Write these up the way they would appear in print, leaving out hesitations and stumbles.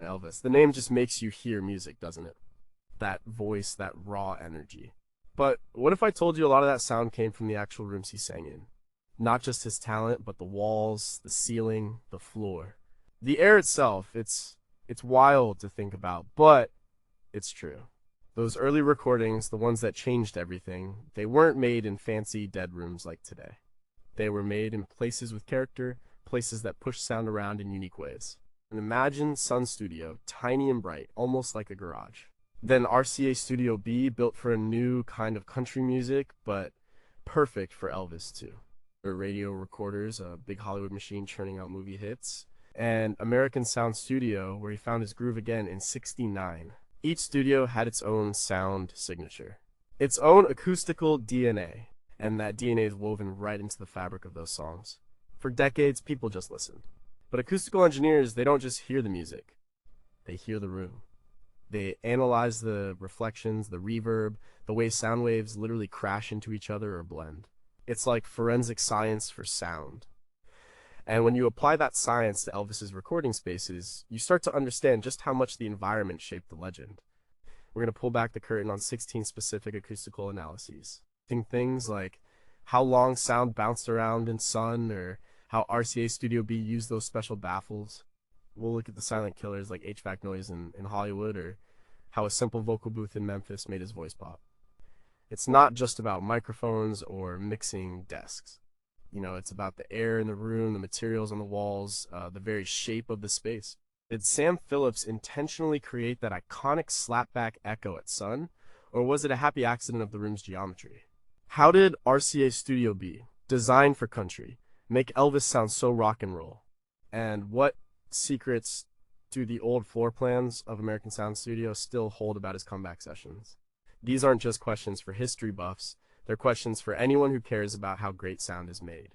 Elvis. The name just makes you hear music, doesn't it? That voice, that raw energy. But what if I told you a lot of that sound came from the actual rooms he sang in? Not just his talent, but the walls, the ceiling, the floor. The air itself, it's wild to think about, but it's true. Those early recordings, the ones that changed everything, they weren't made in fancy dead rooms like today. They were made in places with character, places that push sound around in unique ways. And imagine Sun Studio, tiny and bright, almost like a garage. Then RCA Studio B, built for a new kind of country music, but perfect for Elvis too. Or radio recorders, a big Hollywood machine churning out movie hits. And American Sound Studio, where he found his groove again in '69. Each studio had its own sound signature, its own acoustical DNA, and that DNA is woven right into the fabric of those songs. For decades, people just listened. But acoustical engineers, they don't just hear the music, they hear the room. They analyze the reflections, the reverb, the way sound waves literally crash into each other or blend. It's like forensic science for sound. And when you apply that science to Elvis's recording spaces, you start to understand just how much the environment shaped the legend. We're going to pull back the curtain on 16 specific acoustical analyses. Things like how long sound bounced around in Sun, or how RCA Studio B used those special baffles. We'll look at the silent killers like HVAC noise in Hollywood, or how a simple vocal booth in Memphis made his voice pop. It's not just about microphones or mixing desks. It's about the air in the room, the materials on the walls, the very shape of the space. Did Sam Phillips intentionally create that iconic slapback echo at Sun, or was it a happy accident of the room's geometry? How did RCA Studio B, designed for country, make Elvis sound so rock and roll? And what secrets do the old floor plans of American Sound Studio still hold about his comeback sessions? These aren't just questions for history buffs, they're questions for anyone who cares about how great sound is made.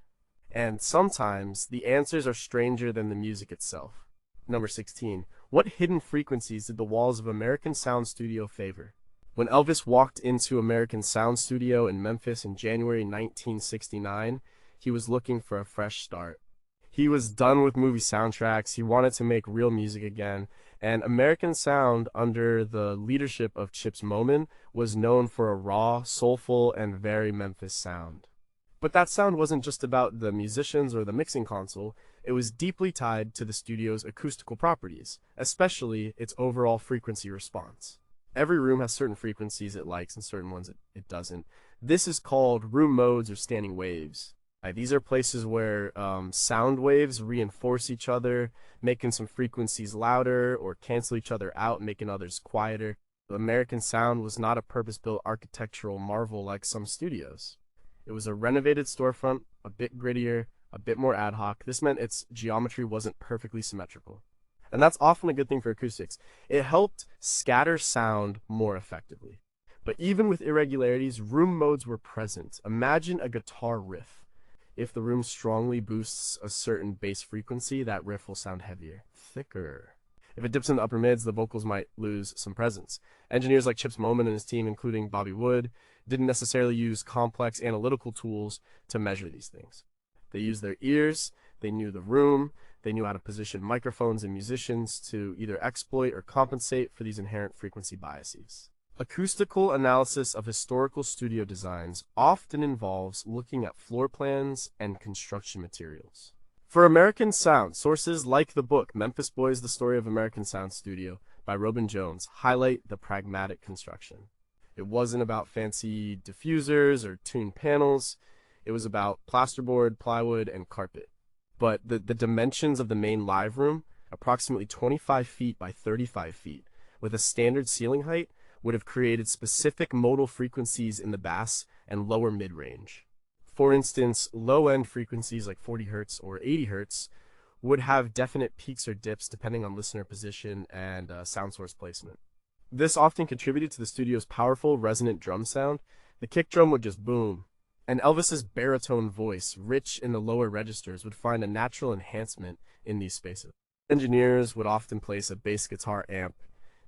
And sometimes the answers are stranger than the music itself. Number 16. What hidden frequencies did the walls of American Sound Studio favor? When Elvis walked into American Sound Studio in Memphis in January 1969, he was looking for a fresh start. He was done with movie soundtracks, he wanted to make real music again, and American Sound, under the leadership of Chips Moman, was known for a raw, soulful, and very Memphis sound. But that sound wasn't just about the musicians or the mixing console, it was deeply tied to the studio's acoustical properties, especially its overall frequency response. Every room has certain frequencies it likes and certain ones it doesn't. This is called room modes or standing waves. These are places where sound waves reinforce each other, making some frequencies louder or cancel each other out, making others quieter. The American Sound was not a purpose-built architectural marvel like some studios. It was a renovated storefront, a bit grittier, a bit more ad hoc. This meant its geometry wasn't perfectly symmetrical. And that's often a good thing for acoustics. It helped scatter sound more effectively. But even with irregularities, room modes were present. Imagine a guitar riff. If the room strongly boosts a certain bass frequency, that riff will sound heavier, thicker. If it dips in the upper mids, the vocals might lose some presence. Engineers like Chips Moman and his team, including Bobby Wood, didn't necessarily use complex analytical tools to measure these things. They used their ears, they knew the room, they knew how to position microphones and musicians to either exploit or compensate for these inherent frequency biases. Acoustical analysis of historical studio designs often involves looking at floor plans and construction materials. For American Sound, sources like the book Memphis Boys: The Story of American Sound Studio by Robin Jones highlight the pragmatic construction. It wasn't about fancy diffusers or tuned panels, it was about plasterboard, plywood, and carpet. But the dimensions of the main live room, approximately 25 feet by 35 feet, with a standard ceiling height, would have created specific modal frequencies in the bass and lower mid-range. For instance, low-end frequencies like 40 Hz or 80 Hz would have definite peaks or dips depending on listener position and sound source placement. This often contributed to the studio's powerful resonant drum sound. The kick drum would just boom, and Elvis's baritone voice, rich in the lower registers, would find a natural enhancement in these spaces. Engineers would often place a bass guitar amp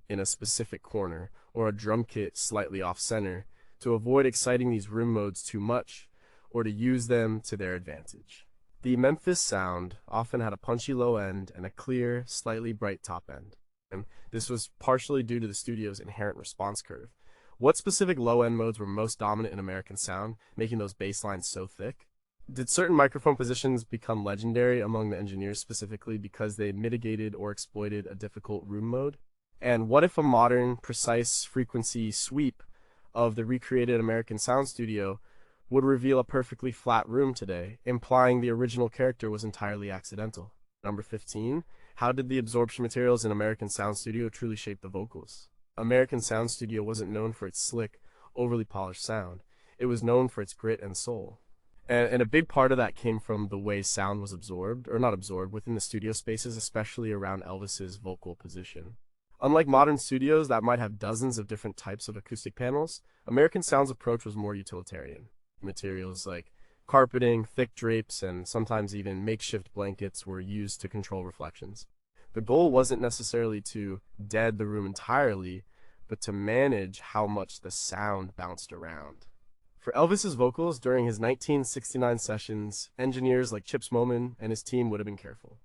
in a specific corner, or a drum kit slightly off-center, to avoid exciting these room modes too much, or to use them to their advantage. The Memphis sound often had a punchy low end and a clear, slightly bright top end. And this was partially due to the studio's inherent response curve. What specific low-end modes were most dominant in American sound, making those bass lines so thick? Did certain microphone positions become legendary among the engineers specifically because they mitigated or exploited a difficult room mode? And what if a modern, precise frequency sweep of the recreated American sound studio would reveal a perfectly flat room today, implying the original character was entirely accidental? Number 15. How did the absorption materials in American Sound Studio truly shape the vocals? American Sound Studio wasn't known for its slick, overly polished sound. It was known for its grit and soul. And a big part of that came from the way sound was absorbed, or not absorbed, within the studio spaces, especially around Elvis's vocal position. Unlike modern studios that might have dozens of different types of acoustic panels, American Sound's approach was more utilitarian. Materials like carpeting, thick drapes, and sometimes even makeshift blankets were used to control reflections. The goal wasn't necessarily to dead the room entirely, but to manage how much the sound bounced around. For Elvis's vocals during his 1969 sessions, engineers like Chips Moman and his team would have been careful.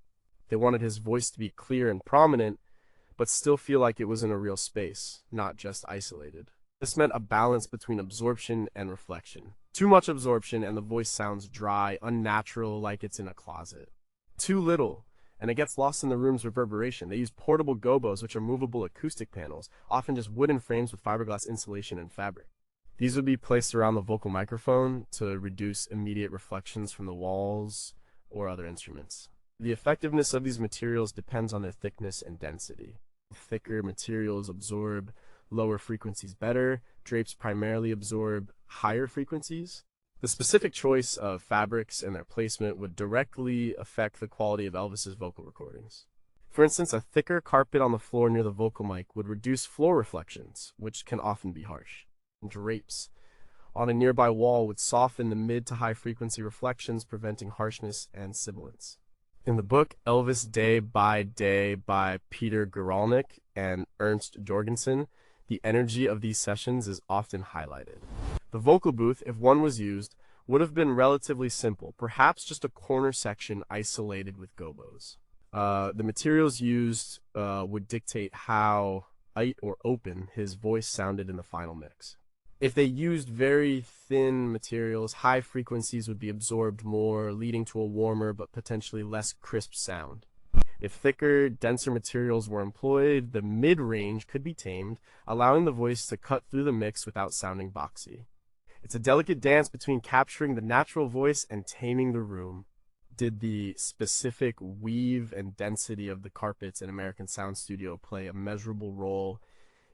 They wanted his voice to be clear and prominent, but still feel like it was in a real space, not just isolated. This meant a balance between absorption and reflection. Too much absorption and the voice sounds dry, unnatural, like it's in a closet. Too little, and it gets lost in the room's reverberation. They use portable gobos, which are movable acoustic panels, often just wooden frames with fiberglass insulation and fabric. These would be placed around the vocal microphone to reduce immediate reflections from the walls or other instruments. The effectiveness of these materials depends on their thickness and density. Thicker materials absorb lower frequencies better. Drapes primarily absorb higher frequencies. The specific choice of fabrics and their placement would directly affect the quality of Elvis's vocal recordings. For instance, a thicker carpet on the floor near the vocal mic would reduce floor reflections, which can often be harsh. Drapes on a nearby wall would soften the mid to high frequency reflections, preventing harshness and sibilance. In the book Elvis Day by Peter Guralnick and Ernst Jorgensen, the energy of these sessions is often highlighted. The vocal booth, if one was used, would have been relatively simple, perhaps just a corner section isolated with gobos. The materials used would dictate how tight or open his voice sounded in the final mix. If they used very thin materials, high frequencies would be absorbed more, leading to a warmer but potentially less crisp sound. If thicker, denser materials were employed, the mid-range could be tamed, allowing the voice to cut through the mix without sounding boxy. It's a delicate dance between capturing the natural voice and taming the room. Did the specific weave and density of the carpets in American Sound Studio play a measurable role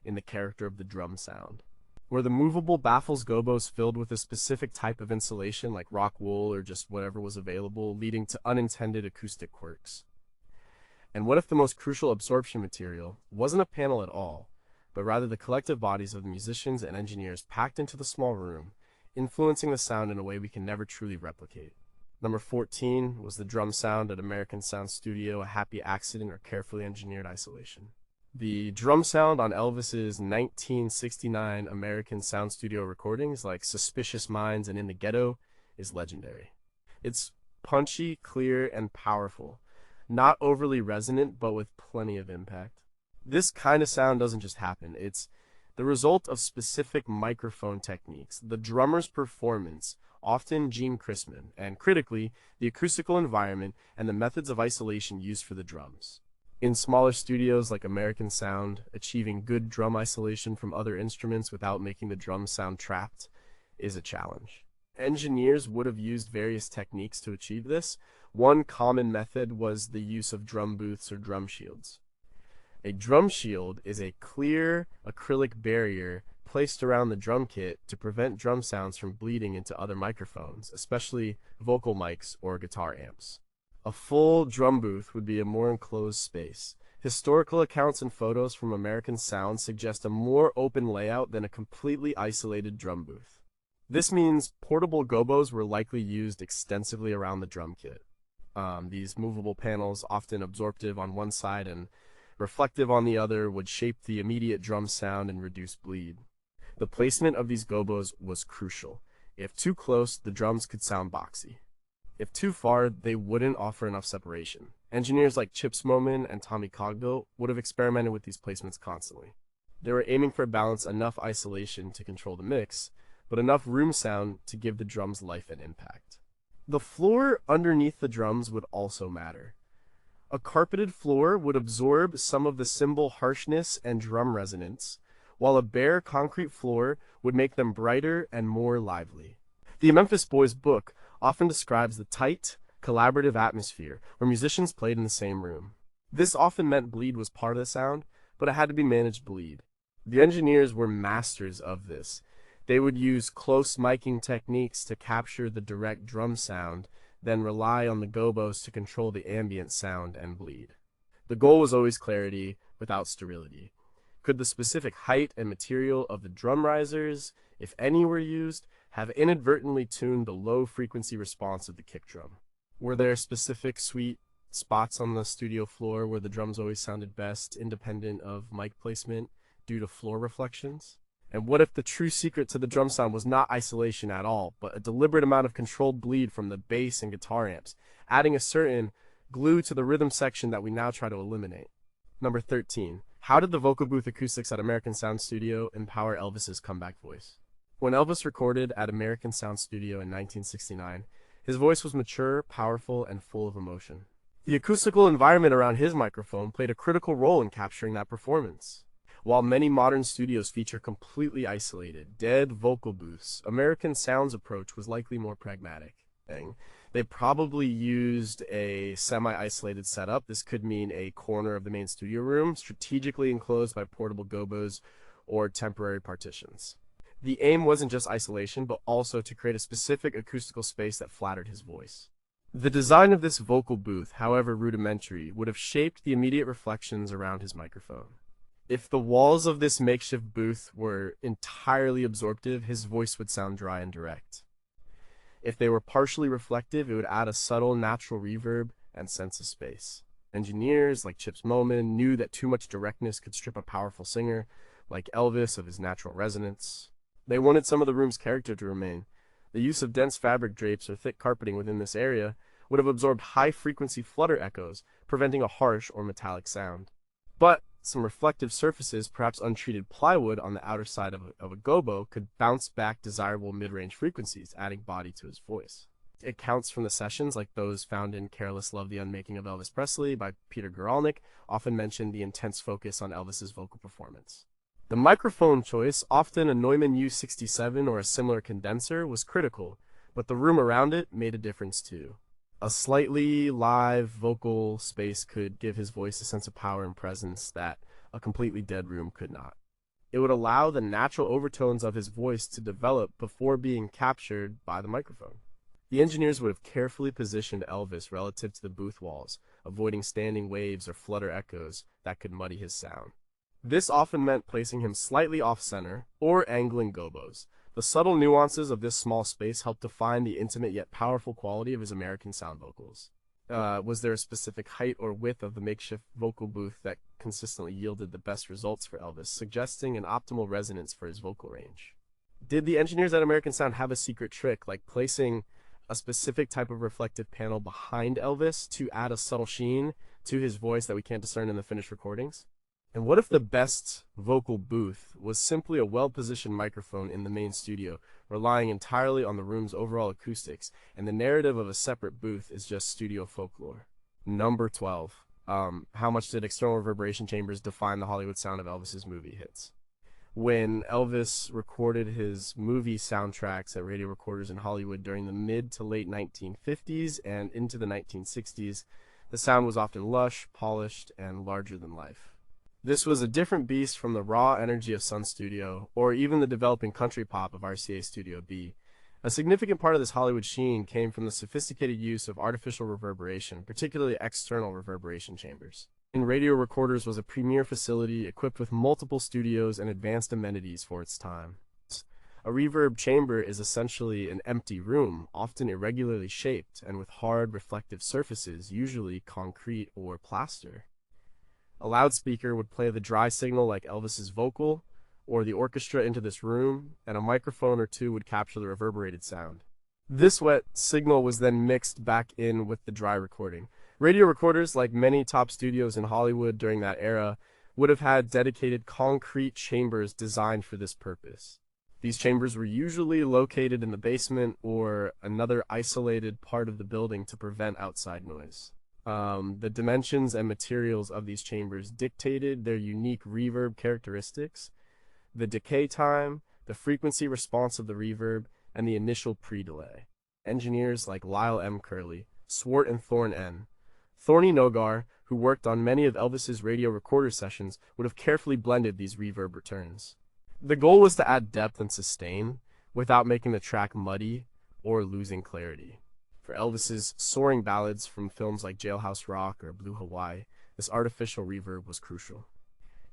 in the character of the drum sound? Were the movable baffles gobos filled with a specific type of insulation like rock wool or just whatever was available, leading to unintended acoustic quirks? And what if the most crucial absorption material wasn't a panel at all, but rather the collective bodies of the musicians and engineers packed into the small room, influencing the sound in a way we can never truly replicate? Number 14 was the drum sound at American Sound Studio, a happy accident or carefully engineered isolation. The drum sound on Elvis's 1969 American Sound Studio recordings, like Suspicious Minds and In the Ghetto, is legendary. It's punchy, clear, and powerful. Not overly resonant, but with plenty of impact. This kind of sound doesn't just happen. It's the result of specific microphone techniques, the drummer's performance, often Gene Chrisman, and critically, the acoustical environment and the methods of isolation used for the drums. In smaller studios like American Sound, achieving good drum isolation from other instruments without making the drums sound trapped is a challenge. Engineers would have used various techniques to achieve this. One common method was the use of drum booths or drum shields. A drum shield is a clear acrylic barrier placed around the drum kit to prevent drum sounds from bleeding into other microphones, especially vocal mics or guitar amps. A full drum booth would be a more enclosed space. Historical accounts and photos from American Sound suggest a more open layout than a completely isolated drum booth. This means portable gobos were likely used extensively around the drum kit. These movable panels, often absorptive on one side and reflective on the other, would shape the immediate drum sound and reduce bleed. The placement of these gobos was crucial. If too close, the drums could sound boxy. If too far, they wouldn't offer enough separation. Engineers like Chips Moman and Tommy Cogdill would have experimented with these placements constantly. They were aiming for a balance, enough isolation to control the mix, but enough room sound to give the drums life and impact. The floor underneath the drums would also matter. A carpeted floor would absorb some of the cymbal harshness and drum resonance, while a bare concrete floor would make them brighter and more lively. The Memphis Boys book often describes the tight, collaborative atmosphere where musicians played in the same room. This often meant bleed was part of the sound, but it had to be managed bleed. The engineers were masters of this. They would use close miking techniques to capture the direct drum sound, then rely on the gobos to control the ambient sound and bleed. The goal was always clarity without sterility. Could the specific height and material of the drum risers, if any were used, have inadvertently tuned the low frequency response of the kick drum? Were there specific sweet spots on the studio floor where the drums always sounded best, independent of mic placement, due to floor reflections? And what if the true secret to the drum sound was not isolation at all, but a deliberate amount of controlled bleed from the bass and guitar amps, adding a certain glue to the rhythm section that we now try to eliminate? Number 13. How did the vocal booth acoustics at American Sound Studio empower Elvis's comeback voice? When Elvis recorded at American Sound Studio in 1969, his voice was mature, powerful, and full of emotion. The acoustical environment around his microphone played a critical role in capturing that performance. While many modern studios feature completely isolated, dead vocal booths, American Sound's approach was likely more pragmatic. They probably used a semi-isolated setup. This could mean a corner of the main studio room, strategically enclosed by portable gobos or temporary partitions. The aim wasn't just isolation, but also to create a specific acoustical space that flattered his voice. The design of this vocal booth, however rudimentary, would have shaped the immediate reflections around his microphone. If the walls of this makeshift booth were entirely absorptive, his voice would sound dry and direct. If they were partially reflective, it would add a subtle, natural reverb and sense of space. Engineers like Chips Moman knew that too much directness could strip a powerful singer, like Elvis, of his natural resonance. They wanted some of the room's character to remain. The use of dense fabric drapes or thick carpeting within this area would have absorbed high-frequency flutter echoes, preventing a harsh or metallic sound. But some reflective surfaces, perhaps untreated plywood on the outer side of a gobo, could bounce back desirable mid-range frequencies, adding body to his voice. Accounts from the sessions, like those found in Careless Love, The Unmaking of Elvis Presley by Peter Guralnick, often mention the intense focus on Elvis's vocal performance. The microphone choice, often a Neumann U67 or a similar condenser, was critical, but the room around it made a difference too. A slightly live vocal space could give his voice a sense of power and presence that a completely dead room could not. It would allow the natural overtones of his voice to develop before being captured by the microphone. The engineers would have carefully positioned Elvis relative to the booth walls, avoiding standing waves or flutter echoes that could muddy his sound. This often meant placing him slightly off-center or angling gobos. The subtle nuances of this small space helped define the intimate yet powerful quality of his American Sound vocals. Was there a specific height or width of the makeshift vocal booth that consistently yielded the best results for Elvis, suggesting an optimal resonance for his vocal range? Did the engineers at American Sound have a secret trick, like placing a specific type of reflective panel behind Elvis to add a subtle sheen to his voice that we can't discern in the finished recordings? And what if the best vocal booth was simply a well-positioned microphone in the main studio, relying entirely on the room's overall acoustics, and the narrative of a separate booth is just studio folklore? Number 12. How much did external reverberation chambers define the Hollywood sound of Elvis's movie hits? When Elvis recorded his movie soundtracks at radio recorders in Hollywood during the mid to late 1950s and into the 1960s, the sound was often lush, polished, and larger than life. This was a different beast from the raw energy of Sun Studio, or even the developing country pop of RCA Studio B. A significant part of this Hollywood sheen came from the sophisticated use of artificial reverberation, particularly external reverberation chambers. Radio Recorders was a premier facility equipped with multiple studios and advanced amenities for its time. A reverb chamber is essentially an empty room, often irregularly shaped and with hard reflective surfaces, usually concrete or plaster. A loudspeaker would play the dry signal like Elvis's vocal, or the orchestra into this room, and a microphone or two would capture the reverberated sound. This wet signal was then mixed back in with the dry recording, Radio recorders, like many top studios in Hollywood during that era, would have had dedicated concrete chambers designed for this purpose. These chambers were usually located in the basement or another isolated part of the building to prevent outside noise. The dimensions and materials of these chambers dictated their unique reverb characteristics, the decay time, the frequency response of the reverb, and the initial pre-delay. Engineers like Lyle M. Curley, Swart and Thorne N. Thorny Nogar, who worked on many of Elvis's radio recorder sessions, would have carefully blended these reverb returns. The goal was to add depth and sustain without making the track muddy or losing clarity. For Elvis's soaring ballads from films like Jailhouse Rock or Blue Hawaii, this artificial reverb was crucial.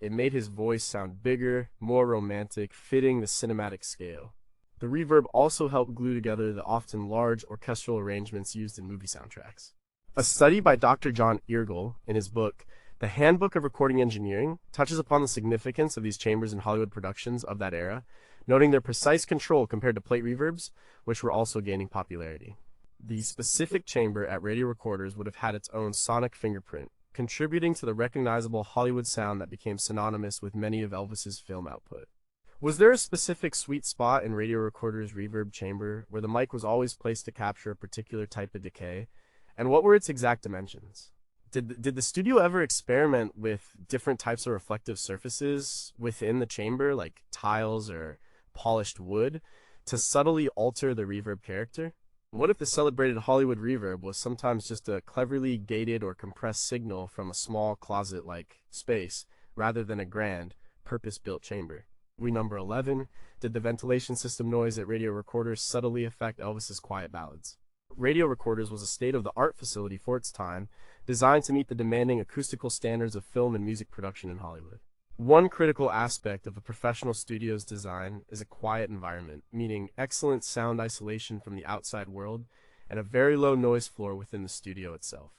It made his voice sound bigger, more romantic, fitting the cinematic scale. The reverb also helped glue together the often large orchestral arrangements used in movie soundtracks. A study by Dr. John Eargle in his book, The Handbook of Recording Engineering, touches upon the significance of these chambers in Hollywood productions of that era, noting their precise control compared to plate reverbs, which were also gaining popularity. The specific chamber at radio recorders would have had its own sonic fingerprint, contributing to the recognizable Hollywood sound that became synonymous with many of Elvis's film output. Was there a specific sweet spot in radio recorders' reverb chamber where the mic was always placed to capture a particular type of decay? And what were its exact dimensions? Did the studio ever experiment with different types of reflective surfaces within the chamber, like tiles or polished wood, to subtly alter the reverb character? What if the celebrated Hollywood reverb was sometimes just a cleverly gated or compressed signal from a small closet-like space, rather than a grand, purpose-built chamber? Number 11, did the ventilation system noise at radio recorders subtly affect Elvis's quiet ballads? Radio recorders was a state-of-the-art facility for its time, designed to meet the demanding acoustical standards of film and music production in Hollywood. One critical aspect of a professional studio's design is a quiet environment, meaning excellent sound isolation from the outside world and a very low noise floor within the studio itself.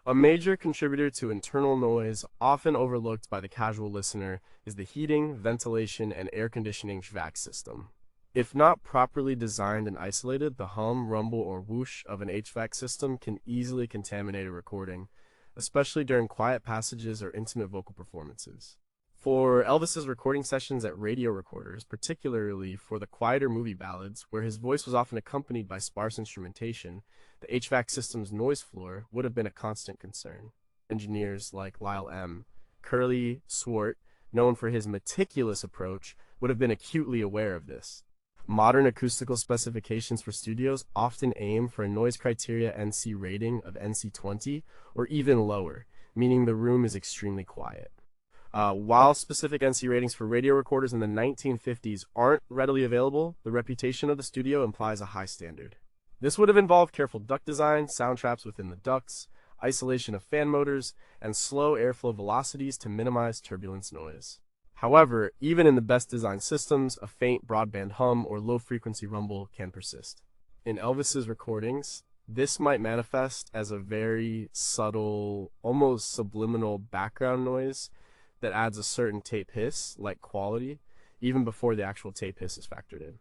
A major contributor to internal noise, often overlooked by the casual listener, is the heating, ventilation, and air conditioning HVAC system. If not properly designed and isolated, the hum, rumble, or whoosh of an HVAC system can easily contaminate a recording, especially during quiet passages or intimate vocal performances. For Elvis's recording sessions at radio recorders, particularly for the quieter movie ballads, where his voice was often accompanied by sparse instrumentation, the HVAC system's noise floor would have been a constant concern. Engineers like Lyle M. Curley Swart, known for his meticulous approach, would have been acutely aware of this. Modern acoustical specifications for studios often aim for a noise criteria NC rating of NC20 or even lower, meaning the room is extremely quiet. While specific NC ratings for radio recorders in the 1950s aren't readily available, the reputation of the studio implies a high standard. This would have involved careful duct design, sound traps within the ducts, isolation of fan motors, and slow airflow velocities to minimize turbulence noise. However, even in the best designed systems, a faint broadband hum or low-frequency rumble can persist. In Elvis's recordings, this might manifest as a very subtle, almost subliminal background noise that adds a certain tape hiss-like quality, even before the actual tape hiss is factored in.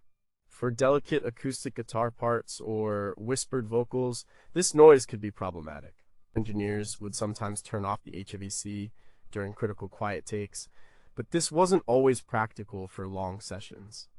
For delicate acoustic guitar parts or whispered vocals, this noise could be problematic. Engineers would sometimes turn off the HVAC during critical quiet takes, but this wasn't always practical for long sessions.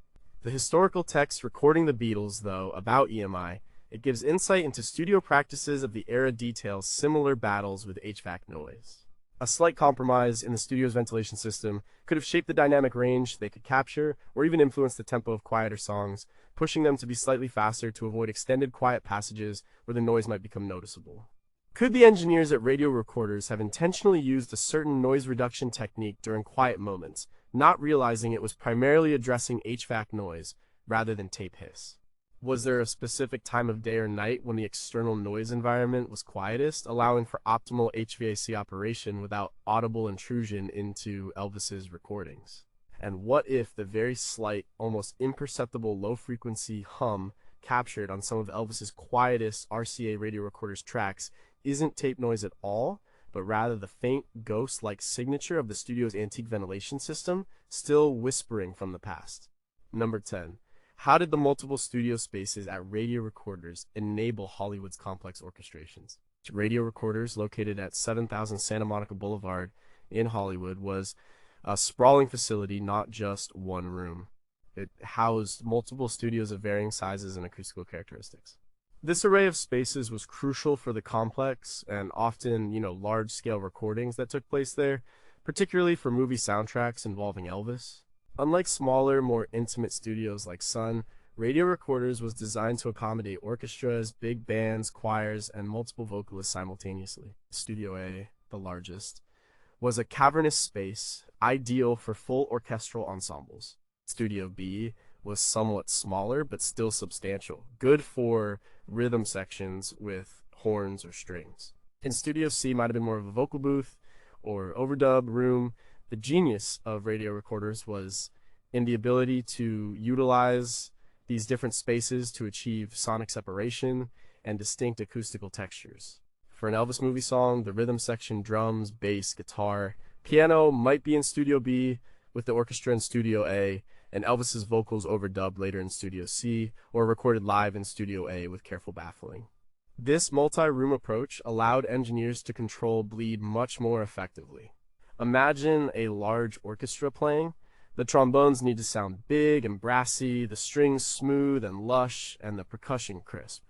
The historical text recording the Beatles, though, about EMI, it gives insight into studio practices of the era details similar battles with HVAC noise. A slight compromise in the studio's ventilation system could have shaped the dynamic range they could capture, or even influence the tempo of quieter songs, pushing them to be slightly faster to avoid extended quiet passages where the noise might become noticeable. Could the engineers at radio recorders have intentionally used a certain noise reduction technique during quiet moments, not realizing it was primarily addressing HVAC noise rather than tape hiss? Was there a specific time of day or night when the external noise environment was quietest, allowing for optimal HVAC operation without audible intrusion into Elvis's recordings? And what if the very slight, almost imperceptible low-frequency hum captured on some of Elvis's quietest RCA radio recorders tracks isn't tape noise at all, but rather the faint ghost-like signature of the studio's antique ventilation system, still whispering from the past? Number 10. How did the multiple studio spaces at radio recorders enable Hollywood's complex orchestrations? Radio Recorders, located at 7000 Santa Monica Boulevard in Hollywood, was a sprawling facility, not just one room. It housed multiple studios of varying sizes and acoustical characteristics. This array of spaces was crucial for the complex and often, large-scale recordings that took place there, particularly for movie soundtracks involving Elvis. Unlike smaller, more intimate studios like Sun, Radio Recorders was designed to accommodate orchestras, big bands, choirs, and multiple vocalists simultaneously. Studio A, the largest, was a cavernous space, ideal for full orchestral ensembles. Studio B was somewhat smaller, but still substantial, good for rhythm sections with horns or strings. And Studio C might have been more of a vocal booth or overdub room. The genius of Radio Recorders was in the ability to utilize these different spaces to achieve sonic separation and distinct acoustical textures. For an Elvis movie song, the rhythm section, drums, bass, guitar, piano might be in Studio B with the orchestra in Studio A, and Elvis's vocals overdubbed later in Studio C, or recorded live in Studio A with careful baffling. This multi-room approach allowed engineers to control bleed much more effectively. Imagine a large orchestra playing. The trombones need to sound big and brassy, the strings smooth and lush, and the percussion crisp.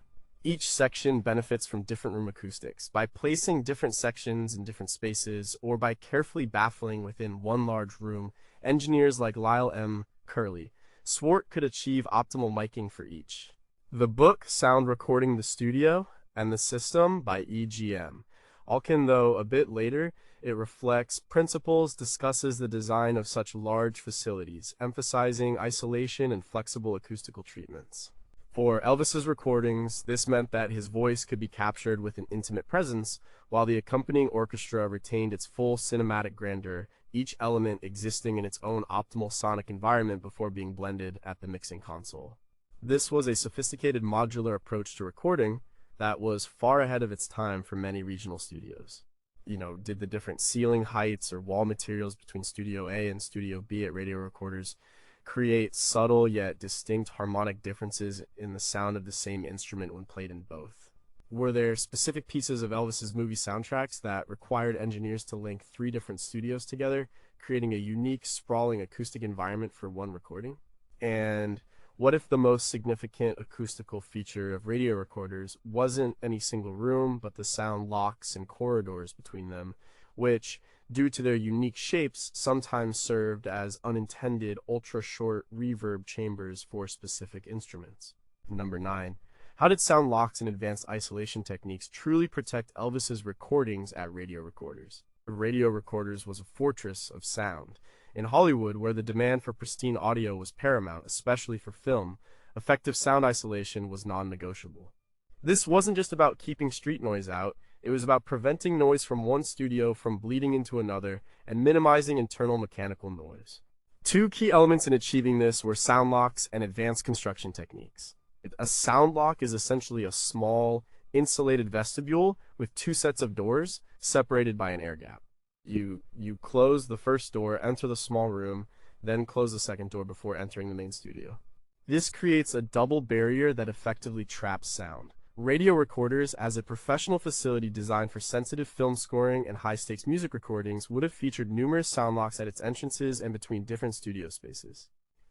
Each section benefits from different room acoustics. By placing different sections in different spaces, or by carefully baffling within one large room, engineers like Lyle M. Curley Swart could achieve optimal miking for each. The book, Sound Recording the Studio and the System by E.G.M. Alkin, though a bit later, it reflects principles, discusses the design of such large facilities, emphasizing isolation and flexible acoustical treatments. For Elvis's recordings, this meant that his voice could be captured with an intimate presence, while the accompanying orchestra retained its full cinematic grandeur, each element existing in its own optimal sonic environment before being blended at the mixing console. This was a sophisticated modular approach to recording that was far ahead of its time for many regional studios. Did the different ceiling heights or wall materials between Studio A and Studio B at Radio Recorders create subtle yet distinct harmonic differences in the sound of the same instrument when played in both? Were there specific pieces of Elvis's movie soundtracks that required engineers to link 3 different studios together, creating a unique, sprawling acoustic environment for one recording? And what if the most significant acoustical feature of Radio Recorders wasn't any single room, but the sound locks and corridors between them, which, due to their unique shapes, sometimes served as unintended ultra-short reverb chambers for specific instruments? Number 9. How did sound locks and advanced isolation techniques truly protect Elvis's recordings at Radio Recorders? Radio Recorders was a fortress of sound. In Hollywood, where the demand for pristine audio was paramount, especially for film, effective sound isolation was non-negotiable. This wasn't just about keeping street noise out, it was about preventing noise from one studio from bleeding into another and minimizing internal mechanical noise. 2 key elements in achieving this were sound locks and advanced construction techniques. A sound lock is essentially a small, insulated vestibule with 2 sets of doors separated by an air gap. You close the first door, enter the small room, then close the second door before entering the main studio. This creates a double barrier that effectively traps sound. Radio Recorders, as a professional facility designed for sensitive film scoring and high-stakes music recordings, would have featured numerous sound locks at its entrances and between different studio spaces.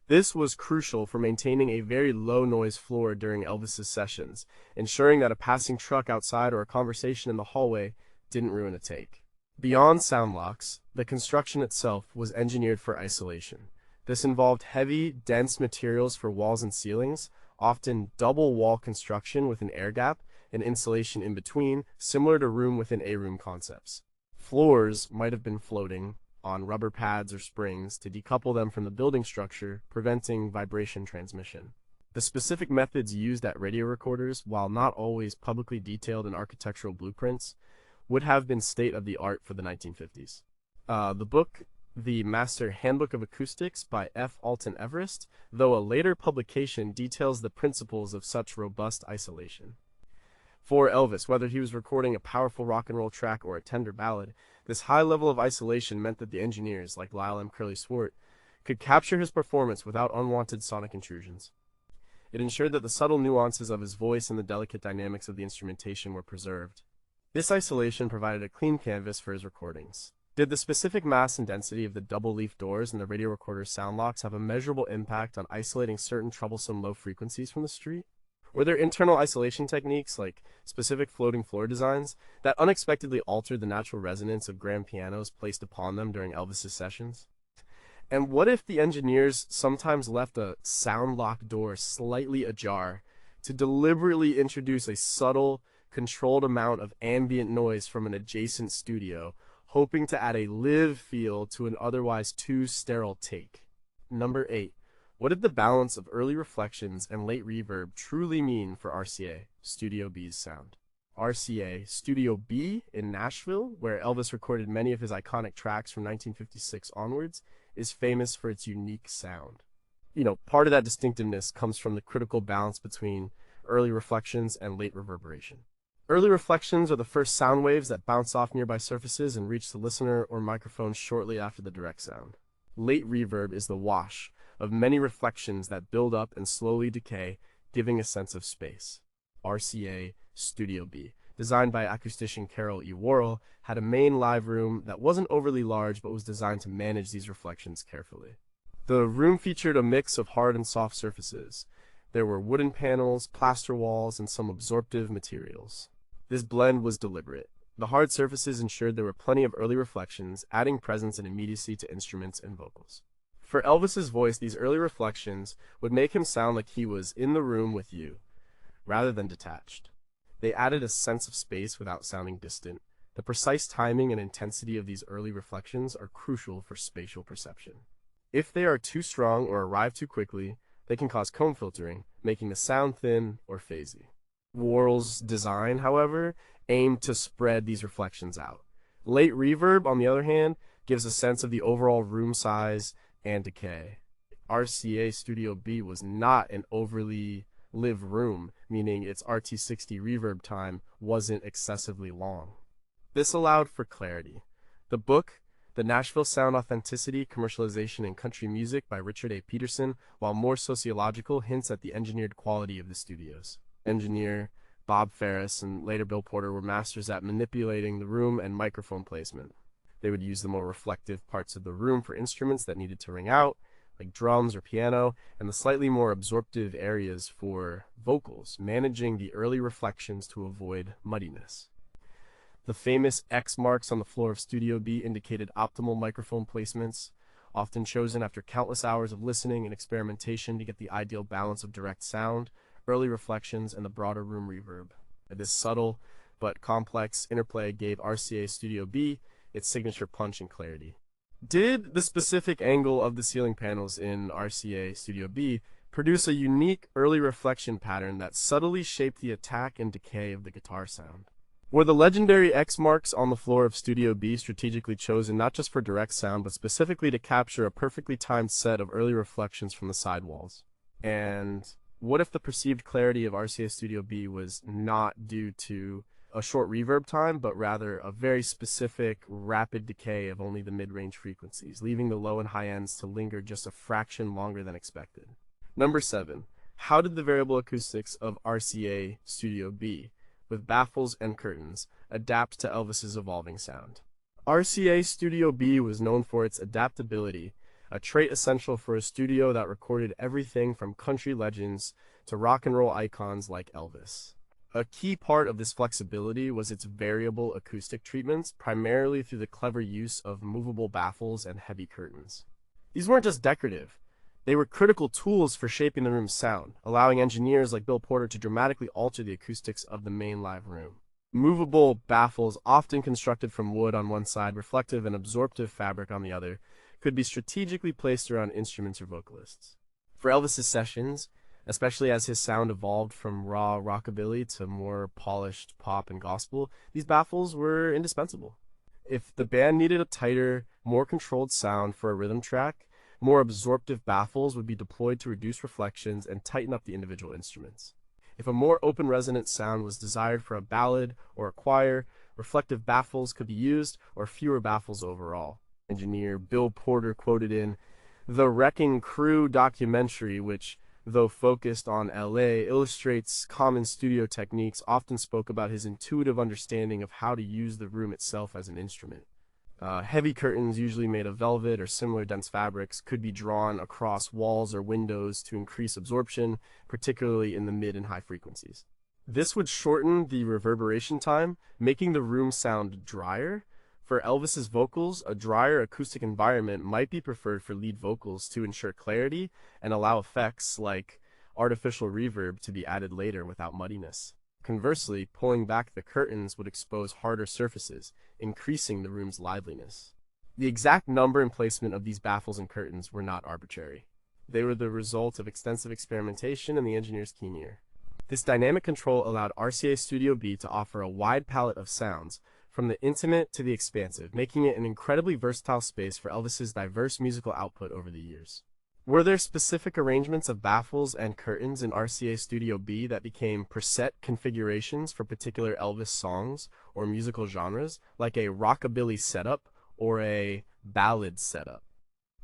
This was crucial for maintaining a very low-noise floor during Elvis's sessions, ensuring that a passing truck outside or a conversation in the hallway didn't ruin a take. Beyond sound locks, the construction itself was engineered for isolation. This involved heavy, dense materials for walls and ceilings, often double-wall construction with an air gap and insulation in between, similar to room-within-a-room concepts. Floors might have been floating on rubber pads or springs to decouple them from the building structure, preventing vibration transmission. The specific methods used at Radio Recorders, while not always publicly detailed in architectural blueprints, would have been state-of-the-art for the 1950s. The book, The Master Handbook of Acoustics by F. Alton Everest, though a later publication, details the principles of such robust isolation. For Elvis, whether he was recording a powerful rock and roll track or a tender ballad, this high level of isolation meant that the engineers, like Lyle M. Curley Swart, could capture his performance without unwanted sonic intrusions. It ensured that the subtle nuances of his voice and the delicate dynamics of the instrumentation were preserved. This isolation provided a clean canvas for his recordings. Did the specific mass and density of the double-leaf doors and the radio recorder's sound locks have a measurable impact on isolating certain troublesome low frequencies from the street? Were there internal isolation techniques, like specific floating floor designs, that unexpectedly altered the natural resonance of grand pianos placed upon them during Elvis's sessions? And what if the engineers sometimes left a sound lock door slightly ajar to deliberately introduce a subtle, controlled amount of ambient noise from an adjacent studio, hoping to add a live feel to an otherwise too sterile take? Number 8. What did the balance of early reflections and late reverb truly mean for RCA, Studio B's sound? RCA, Studio B in Nashville, where Elvis recorded many of his iconic tracks from 1956 onwards, is famous for its unique sound. Part of that distinctiveness comes from the critical balance between early reflections and late reverberation. Early reflections are the first sound waves that bounce off nearby surfaces and reach the listener or microphone shortly after the direct sound. Late reverb is the wash of many reflections that build up and slowly decay, giving a sense of space. RCA Studio B, designed by acoustician Carol E. Worrell, had a main live room that wasn't overly large but was designed to manage these reflections carefully. The room featured a mix of hard and soft surfaces. There were wooden panels, plaster walls, and some absorptive materials. This blend was deliberate. The hard surfaces ensured there were plenty of early reflections, adding presence and immediacy to instruments and vocals. For Elvis's voice, these early reflections would make him sound like he was in the room with you, rather than detached. They added a sense of space without sounding distant. The precise timing and intensity of these early reflections are crucial for spatial perception. If they are too strong or arrive too quickly, they can cause comb filtering, making the sound thin or phasey. Worrell's design, however, aimed to spread these reflections out. Late reverb, on the other hand, gives a sense of the overall room size and decay. RCA Studio B was not an overly live room, meaning its RT60 reverb time wasn't excessively long. This allowed for clarity. The book, The Nashville Sound Authenticity, Commercialization, and Country Music by Richard A. Peterson, while more sociological, hints at the engineered quality of the studios. Engineer Bob Ferris and later Bill Porter were masters at manipulating the room and microphone placement. They would use the more reflective parts of the room for instruments that needed to ring out, like drums or piano, and the slightly more absorptive areas for vocals, managing the early reflections to avoid muddiness. The famous X marks on the floor of Studio B indicated optimal microphone placements, often chosen after countless hours of listening and experimentation to get the ideal balance of direct sound, early reflections, and the broader room reverb. This subtle but complex interplay gave RCA Studio B its signature punch and clarity. Did the specific angle of the ceiling panels in RCA Studio B produce a unique early reflection pattern that subtly shaped the attack and decay of the guitar sound? Were the legendary X marks on the floor of Studio B strategically chosen not just for direct sound, but specifically to capture a perfectly timed set of early reflections from the sidewalls? And what if the perceived clarity of RCA Studio B was not due to a short reverb time, but rather a very specific, rapid decay of only the mid-range frequencies, leaving the low and high ends to linger just a fraction longer than expected? Number 7. How did the variable acoustics of RCA Studio B, with baffles and curtains, adapt to Elvis's evolving sound? RCA Studio B was known for its adaptability, a trait essential for a studio that recorded everything from country legends to rock and roll icons like Elvis. A key part of this flexibility was its variable acoustic treatments, primarily through the clever use of movable baffles and heavy curtains. These weren't just decorative. They were critical tools for shaping the room's sound, allowing engineers like Bill Porter to dramatically alter the acoustics of the main live room. Movable baffles, often constructed from wood on one side, reflective and absorptive fabric on the other, could be strategically placed around instruments or vocalists. For Elvis's sessions, especially as his sound evolved from raw rockabilly to more polished pop and gospel, these baffles were indispensable. If the band needed a tighter, more controlled sound for a rhythm track, more absorptive baffles would be deployed to reduce reflections and tighten up the individual instruments. If a more open resonant sound was desired for a ballad or a choir, reflective baffles could be used, or fewer baffles overall. Engineer Bill Porter quoted in The Wrecking Crew documentary, which though focused on LA, illustrates common studio techniques, often spoke about his intuitive understanding of how to use the room itself as an instrument. Heavy curtains, usually made of velvet or similar dense fabrics, could be drawn across walls or windows to increase absorption, particularly in the mid and high frequencies. This would shorten the reverberation time, making the room sound drier. For Elvis's vocals, a drier acoustic environment might be preferred for lead vocals to ensure clarity and allow effects like artificial reverb to be added later without muddiness. Conversely, pulling back the curtains would expose harder surfaces, increasing the room's liveliness. The exact number and placement of these baffles and curtains were not arbitrary. They were the result of extensive experimentation and the engineer's keen ear. This dynamic control allowed RCA Studio B to offer a wide palette of sounds, from the intimate to the expansive, making it an incredibly versatile space for Elvis's diverse musical output over the years. Were there specific arrangements of baffles and curtains in RCA Studio B that became preset configurations for particular Elvis songs or musical genres, like a rockabilly setup or a ballad setup?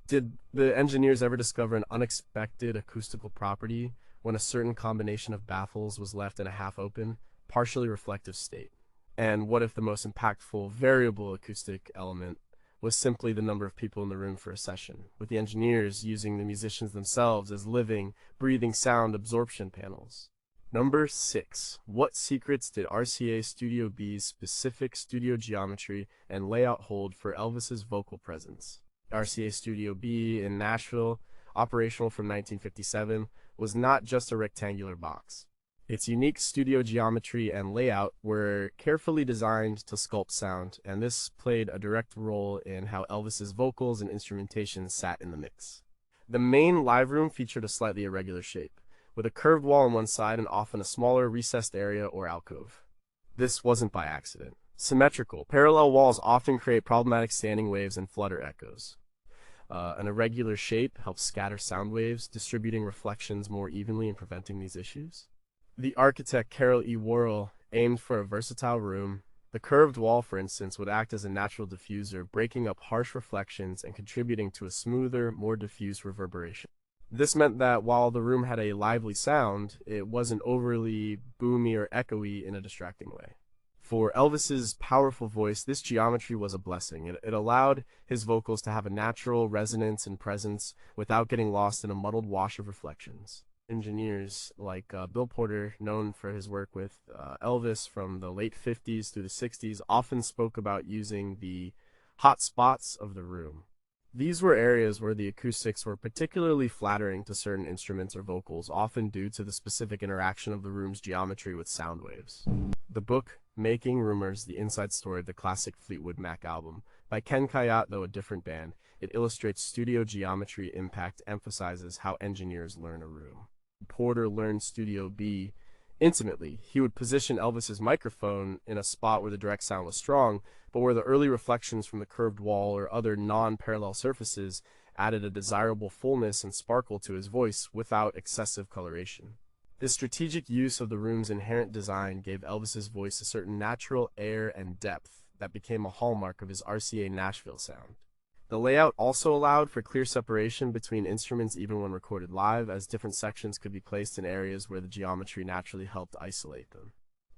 Did the engineers ever discover an unexpected acoustical property when a certain combination of baffles was left in a half-open, partially reflective state? And what if the most impactful variable acoustic element was simply the number of people in the room for a session, with the engineers using the musicians themselves as living, breathing sound absorption panels? Number 6. What secrets did RCA Studio B's specific studio geometry and layout hold for Elvis's vocal presence? RCA Studio B in Nashville, operational from 1957, was not just a rectangular box. Its unique studio geometry and layout were carefully designed to sculpt sound, and this played a direct role in how Elvis's vocals and instrumentation sat in the mix. The main live room featured a slightly irregular shape, with a curved wall on one side and often a smaller recessed area or alcove. This wasn't by accident. Symmetrical, parallel walls often create problematic standing waves and flutter echoes. An irregular shape helps scatter sound waves, distributing reflections more evenly and preventing these issues. The architect Carroll E. Worrell aimed for a versatile room. The curved wall, for instance, would act as a natural diffuser, breaking up harsh reflections and contributing to a smoother, more diffuse reverberation. This meant that while the room had a lively sound, it wasn't overly boomy or echoey in a distracting way. For Elvis's powerful voice, this geometry was a blessing. It allowed his vocals to have a natural resonance and presence without getting lost in a muddled wash of reflections. Engineers like Bill Porter, known for his work with Elvis from the late 50s through the 60s, often spoke about using the hot spots of the room. These were areas where the acoustics were particularly flattering to certain instruments or vocals, often due to the specific interaction of the room's geometry with sound waves. The book, Making Rumors, The Inside Story of the Classic Fleetwood Mac Album, by Ken Kayat, though a different band, it illustrates studio geometry impact, emphasizes how engineers learn a room. Porter learned Studio B intimately. He would position Elvis's microphone in a spot where the direct sound was strong, but where the early reflections from the curved wall or other non-parallel surfaces added a desirable fullness and sparkle to his voice without excessive coloration. This strategic use of the room's inherent design gave Elvis's voice a certain natural air and depth that became a hallmark of his RCA Nashville sound. The layout also allowed for clear separation between instruments even when recorded live, as different sections could be placed in areas where the geometry naturally helped isolate them.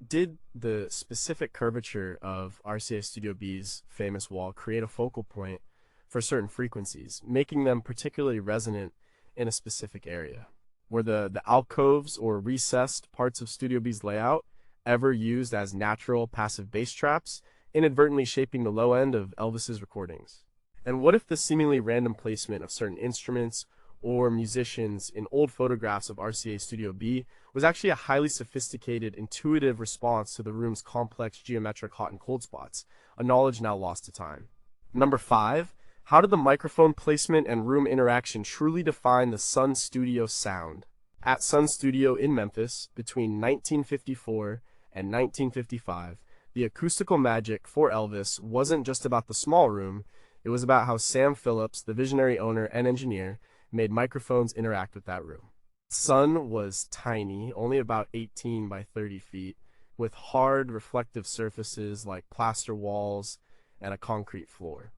Did the specific curvature of RCA Studio B's famous wall create a focal point for certain frequencies, making them particularly resonant in a specific area? Were the alcoves or recessed parts of Studio B's layout ever used as natural passive bass traps, inadvertently shaping the low end of Elvis's recordings? And what if the seemingly random placement of certain instruments or musicians in old photographs of RCA Studio B was actually a highly sophisticated, intuitive response to the room's complex geometric hot and cold spots, a knowledge now lost to time? Number 5, how did the microphone placement and room interaction truly define the Sun Studio sound? At Sun Studio in Memphis, between 1954 and 1955, the acoustical magic for Elvis wasn't just about the small room. It was about how Sam Phillips, the visionary owner and engineer, made microphones interact with that room. Sun was tiny, only about 18 by 30 feet, with hard reflective surfaces like plaster walls and a concrete floor.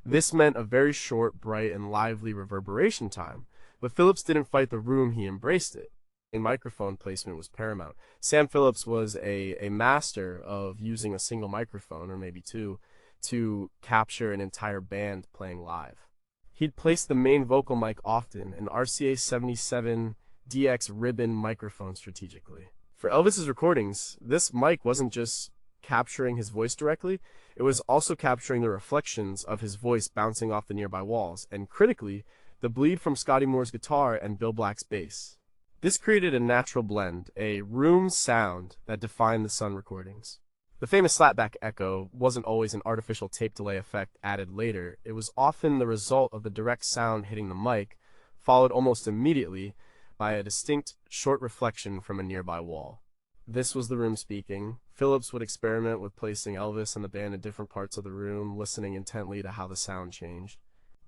This meant a very short, bright, and lively reverberation time, But Phillips didn't fight the room, he embraced it. And microphone placement was paramount. Sam Phillips was a master of using a single microphone, or maybe two, to capture an entire band playing live. He'd place the main vocal mic often, an RCA 77 DX ribbon microphone strategically. For Elvis's recordings, this mic wasn't just capturing his voice directly, it was also capturing the reflections of his voice bouncing off the nearby walls, and critically, the bleed from Scotty Moore's guitar and Bill Black's bass. This created a natural blend, a room sound that defined the Sun recordings. The famous slapback echo wasn't always an artificial tape delay effect added later, it was often the result of the direct sound hitting the mic, followed almost immediately by a distinct, short reflection from a nearby wall. This was the room speaking. Phillips would experiment with placing Elvis and the band in different parts of the room, listening intently to how the sound changed.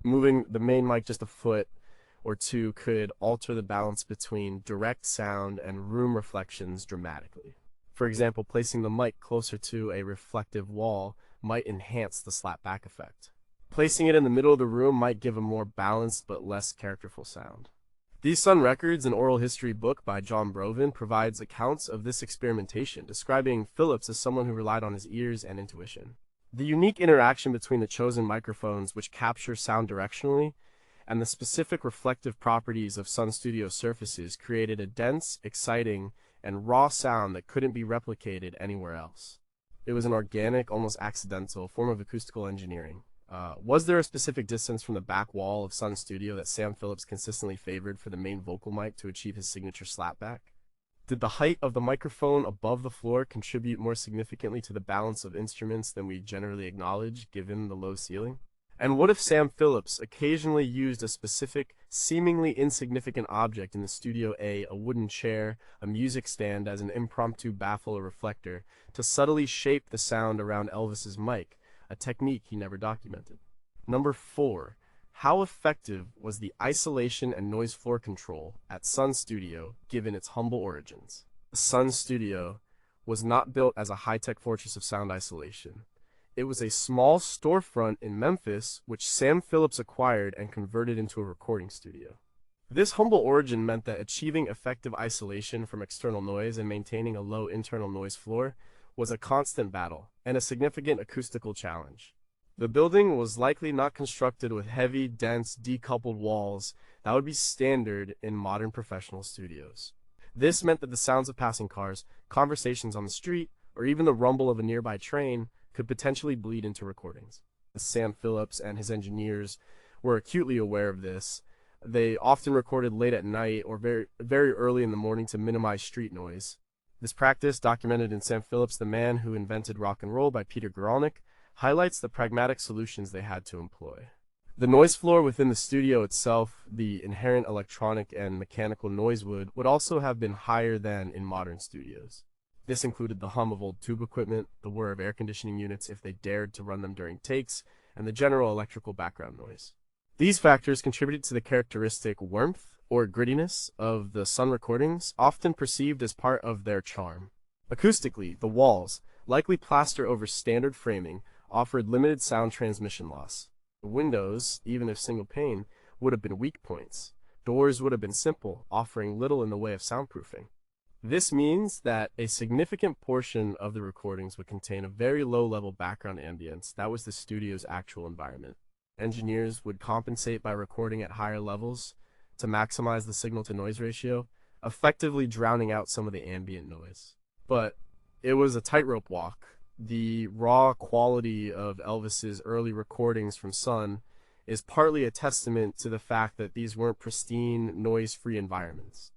Moving the main mic just a foot or two could alter the balance between direct sound and room reflections dramatically. For example, placing the mic closer to a reflective wall might enhance the slapback effect. Placing it in the middle of the room might give a more balanced but less characterful sound. These Sun Records, an oral history book by John Brovin, provides accounts of this experimentation, describing Phillips as someone who relied on his ears and intuition. The unique interaction between the chosen microphones, which capture sound directionally, and the specific reflective properties of Sun Studio surfaces created a dense, exciting, and raw sound that couldn't be replicated anywhere else. It was an organic, almost accidental form of acoustical engineering. Was there a specific distance from the back wall of Sun Studio that Sam Phillips consistently favored for the main vocal mic to achieve his signature slapback? Did the height of the microphone above the floor contribute more significantly to the balance of instruments than we generally acknowledge, given the low ceiling? And what if Sam Phillips occasionally used a specific, seemingly insignificant object in the Studio A, a wooden chair, a music stand as an impromptu baffle or reflector, to subtly shape the sound around Elvis's mic, a technique he never documented? Number 4. How effective was the isolation and noise floor control at Sun Studio given its humble origins? The Sun Studio was not built as a high-tech fortress of sound isolation. It was a small storefront in Memphis which Sam Phillips acquired and converted into a recording studio. This humble origin meant that achieving effective isolation from external noise and maintaining a low internal noise floor was a constant battle and a significant acoustical challenge. The building was likely not constructed with heavy, dense, decoupled walls that would be standard in modern professional studios. This meant that the sounds of passing cars, conversations on the street, or even the rumble of a nearby train could potentially bleed into recordings. Sam Phillips and his engineers were acutely aware of this. They often recorded late at night or very early in the morning to minimize street noise. This practice, documented in Sam Phillips, The Man Who Invented Rock and Roll by Peter Guralnick, highlights the pragmatic solutions they had to employ. The noise floor within the studio itself, the inherent electronic and mechanical noise would also have been higher than in modern studios. This included the hum of old tube equipment, the whir of air conditioning units if they dared to run them during takes, and the general electrical background noise. These factors contributed to the characteristic warmth or grittiness of the Sun recordings, often perceived as part of their charm. Acoustically, the walls, likely plaster over standard framing, offered limited sound transmission loss. The windows, even if single pane, would have been weak points. Doors would have been simple, offering little in the way of soundproofing. This means that a significant portion of the recordings would contain a very low-level background ambience that was the studio's actual environment. Engineers would compensate by recording at higher levels to maximize the signal-to-noise ratio, effectively drowning out some of the ambient noise. But it was a tightrope walk. The raw quality of Elvis's early recordings from Sun is partly a testament to the fact that these weren't pristine, noise-free environments.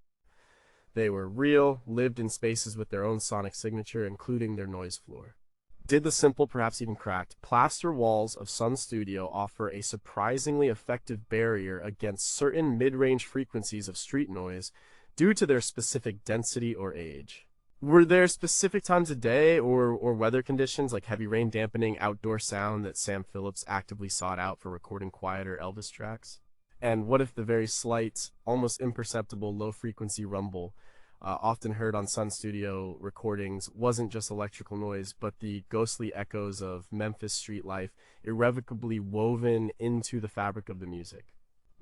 They were real, lived in spaces with their own sonic signature, including their noise floor. Did the simple, perhaps even cracked, plaster walls of Sun Studio offer a surprisingly effective barrier against certain mid-range frequencies of street noise due to their specific density or age? Were there specific times of day or weather conditions like heavy rain dampening outdoor sound that Sam Phillips actively sought out for recording quieter Elvis tracks? And what if the very slight, almost imperceptible low-frequency rumble often heard on Sun Studio recordings wasn't just electrical noise, but the ghostly echoes of Memphis street life irrevocably woven into the fabric of the music?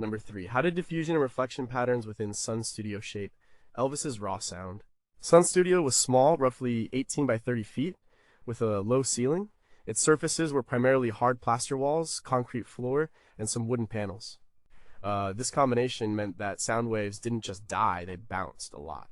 Number 3. How did diffusion and reflection patterns within Sun Studio shape Elvis's raw sound? Sun Studio was small, roughly 18 by 30 feet, with a low ceiling. Its surfaces were primarily hard plaster walls, concrete floor, and some wooden panels. This combination meant that sound waves didn't just die, they bounced a lot.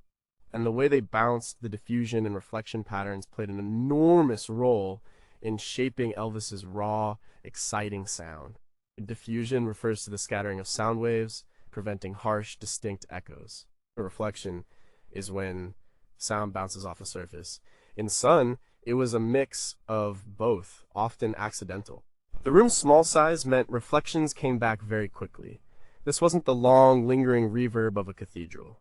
And the way they bounced, the diffusion and reflection patterns played an enormous role in shaping Elvis's raw, exciting sound. Diffusion refers to the scattering of sound waves, preventing harsh, distinct echoes. A reflection is when sound bounces off a surface. In Sun, it was a mix of both, often accidental. The room's small size meant reflections came back very quickly. This wasn't the long, lingering reverb of a cathedral.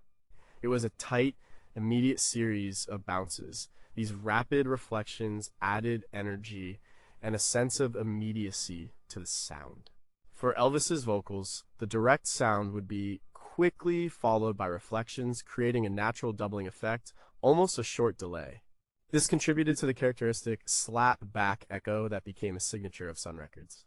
It was a tight, immediate series of bounces. These rapid reflections added energy and a sense of immediacy to the sound. For Elvis's vocals, the direct sound would be quickly followed by reflections, creating a natural doubling effect, almost a short delay. This contributed to the characteristic slap-back echo that became a signature of Sun Records.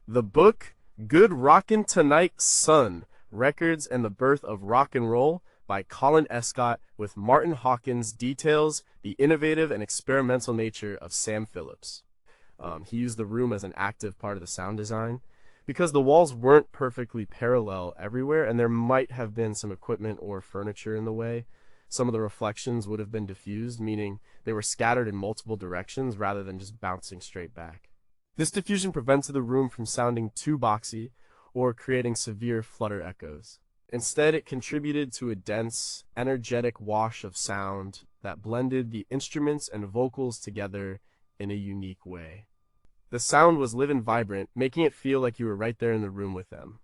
The book, Good Rockin' Tonight, Sun, Records and the Birth of Rock and Roll by Colin Escott with Martin Hawkins details the innovative and experimental nature of Sam Phillips. He used the room as an active part of the sound design. Because the walls weren't perfectly parallel everywhere, and there might have been some equipment or furniture in the way, some of the reflections would have been diffused, meaning they were scattered in multiple directions rather than just bouncing straight back. This diffusion prevented the room from sounding too boxy or creating severe flutter echoes. Instead, it contributed to a dense, energetic wash of sound that blended the instruments and vocals together in a unique way. The sound was live and vibrant, making it feel like you were right there in the room with them.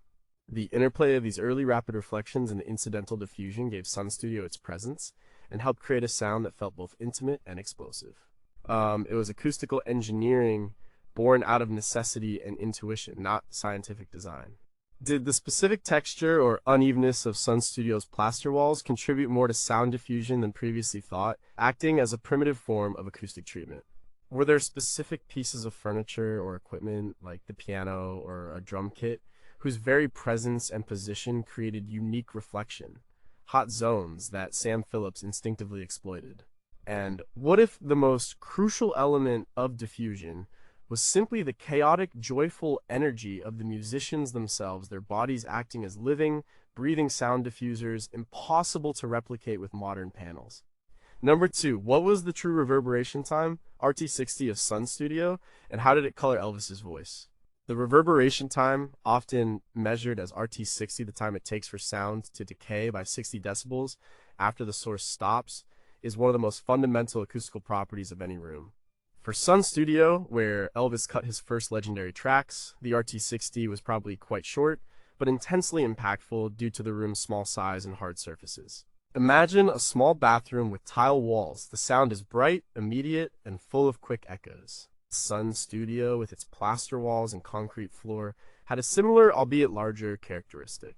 The interplay of these early rapid reflections and the incidental diffusion gave Sun Studio its presence and helped create a sound that felt both intimate and explosive. It was acoustical engineering born out of necessity and intuition, not scientific design. Did the specific texture or unevenness of Sun Studio's plaster walls contribute more to sound diffusion than previously thought, acting as a primitive form of acoustic treatment? Were there specific pieces of furniture or equipment, like the piano or a drum kit, whose very presence and position created unique reflection, hot zones that Sam Phillips instinctively exploited? And what if the most crucial element of diffusion was simply the chaotic, joyful energy of the musicians themselves, their bodies acting as living, breathing sound diffusers, impossible to replicate with modern panels? Number 2, what was the true reverberation time, RT60 of Sun Studio, and how did it color Elvis's voice? The reverberation time, often measured as RT60, the time it takes for sound to decay by 60 decibels after the source stops, is one of the most fundamental acoustical properties of any room. For Sun Studio, where Elvis cut his first legendary tracks, the RT60 was probably quite short, but intensely impactful due to the room's small size and hard surfaces. Imagine a small bathroom with tile walls. The sound is bright, immediate, and full of quick echoes. Sun Studio, with its plaster walls and concrete floor, had a similar, albeit larger, characteristic.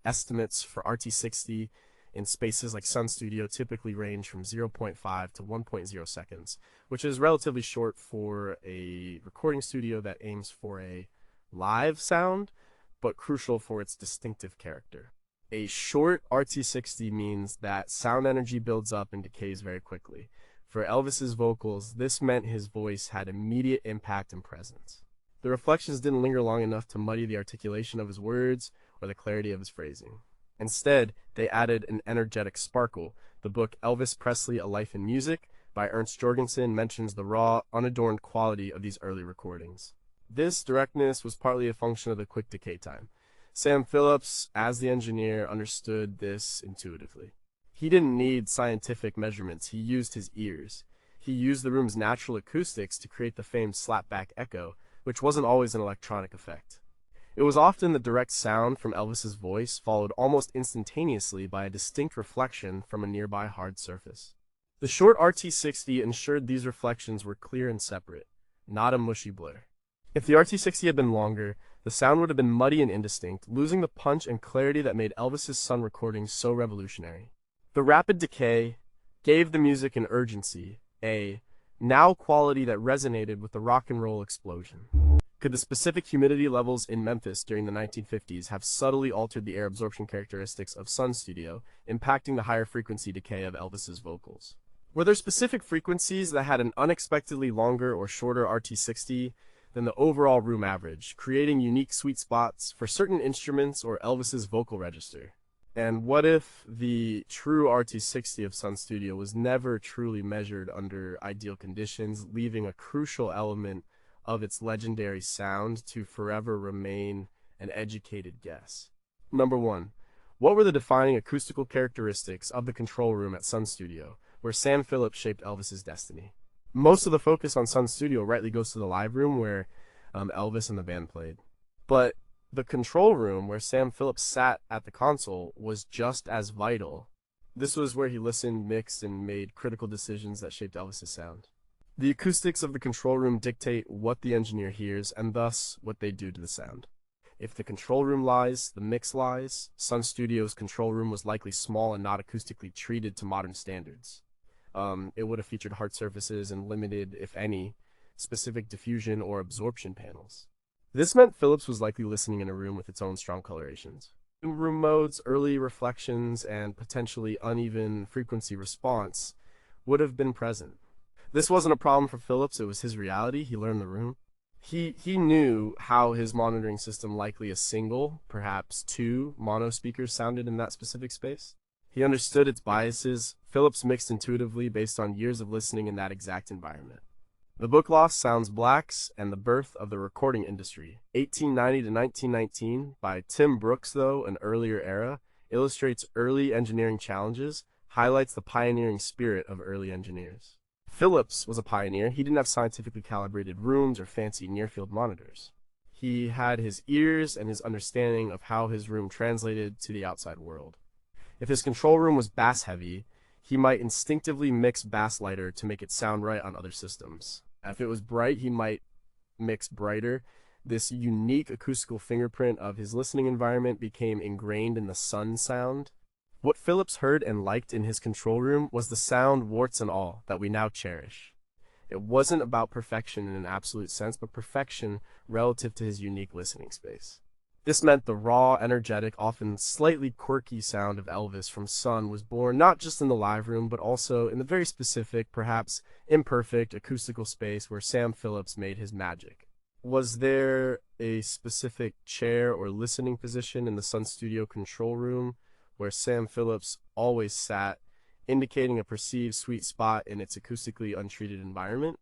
Estimates for RT60 in spaces like Sun Studio typically range from 0.5 to 1.0 seconds, which is relatively short for a recording studio that aims for a live sound, but crucial for its distinctive character. A short RT60 means that sound energy builds up and decays very quickly. For Elvis's vocals, this meant his voice had immediate impact and presence. The reflections didn't linger long enough to muddy the articulation of his words or the clarity of his phrasing. Instead, they added an energetic sparkle. The book Elvis Presley: A Life in Music by Ernst Jorgensen mentions the raw, unadorned quality of these early recordings. This directness was partly a function of the quick decay time. Sam Phillips, as the engineer, understood this intuitively. He didn't need scientific measurements, he used his ears. He used the room's natural acoustics to create the famed slapback echo, which wasn't always an electronic effect. It was often the direct sound from Elvis's voice, followed almost instantaneously by a distinct reflection from a nearby hard surface. The short RT60 ensured these reflections were clear and separate, not a mushy blur. If the RT60 had been longer, the sound would have been muddy and indistinct, losing the punch and clarity that made Elvis's Sun recordings so revolutionary. The rapid decay gave the music an urgency, a now quality that resonated with the rock and roll explosion. Could the specific humidity levels in Memphis during the 1950s have subtly altered the air absorption characteristics of Sun Studio, impacting the higher frequency decay of Elvis's vocals? Were there specific frequencies that had an unexpectedly longer or shorter RT60 than the overall room average, creating unique sweet spots for certain instruments or Elvis's vocal register? And what if the true RT60 of Sun Studio was never truly measured under ideal conditions, leaving a crucial element of its legendary sound to forever remain an educated guess? Number 1. What were the defining acoustical characteristics of the control room at Sun Studio, where Sam Phillips shaped Elvis's destiny? Most of the focus on Sun Studio rightly goes to the live room where Elvis and the band played. But the control room where Sam Phillips sat at the console was just as vital. This was where he listened, mixed, and made critical decisions that shaped Elvis's sound. The acoustics of the control room dictate what the engineer hears and thus what they do to the sound. If the control room lies, the mix lies. Sun Studio's control room was likely small and not acoustically treated to modern standards. It would have featured hard surfaces and limited, if any, specific diffusion or absorption panels. This meant Phillips was likely listening in a room with its own strong colorations. Room modes, early reflections, and potentially uneven frequency response would have been present. This wasn't a problem for Phillips, it was his reality. He learned the room. He knew how his monitoring system, likely a single, perhaps two, mono speakers sounded in that specific space. He understood its biases. Phillips mixed intuitively based on years of listening in that exact environment. The book Lost Sounds Blacks and the Birth of the Recording Industry, 1890 to 1919, by Tim Brooks, though, an earlier era, illustrates early engineering challenges, highlights the pioneering spirit of early engineers. Phillips was a pioneer. He didn't have scientifically calibrated rooms or fancy near-field monitors. He had his ears and his understanding of how his room translated to the outside world. If his control room was bass-heavy, he might instinctively mix bass lighter to make it sound right on other systems. If it was bright, he might mix brighter. This unique acoustical fingerprint of his listening environment became ingrained in the Sun sound. What Phillips heard and liked in his control room was the sound, warts and all, that we now cherish. It wasn't about perfection in an absolute sense, but perfection relative to his unique listening space. This meant the raw, energetic, often slightly quirky sound of Elvis from Sun was born not just in the live room, but also in the very specific, perhaps imperfect, acoustical space where Sam Phillips made his magic. Was there a specific chair or listening position in the Sun Studio control room where Sam Phillips always sat, indicating a perceived sweet spot in its acoustically untreated environment?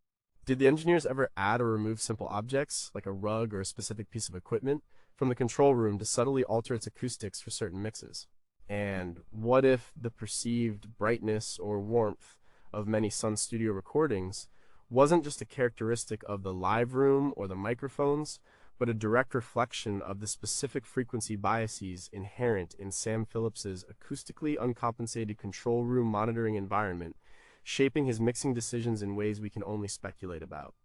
Did the engineers ever add or remove simple objects, like a rug or a specific piece of equipment, from the control room to subtly alter its acoustics for certain mixes? And what if the perceived brightness or warmth of many Sun Studio recordings wasn't just a characteristic of the live room or the microphones, but a direct reflection of the specific frequency biases inherent in Sam Phillips's acoustically uncompensated control room monitoring environment, shaping his mixing decisions in ways we can only speculate about?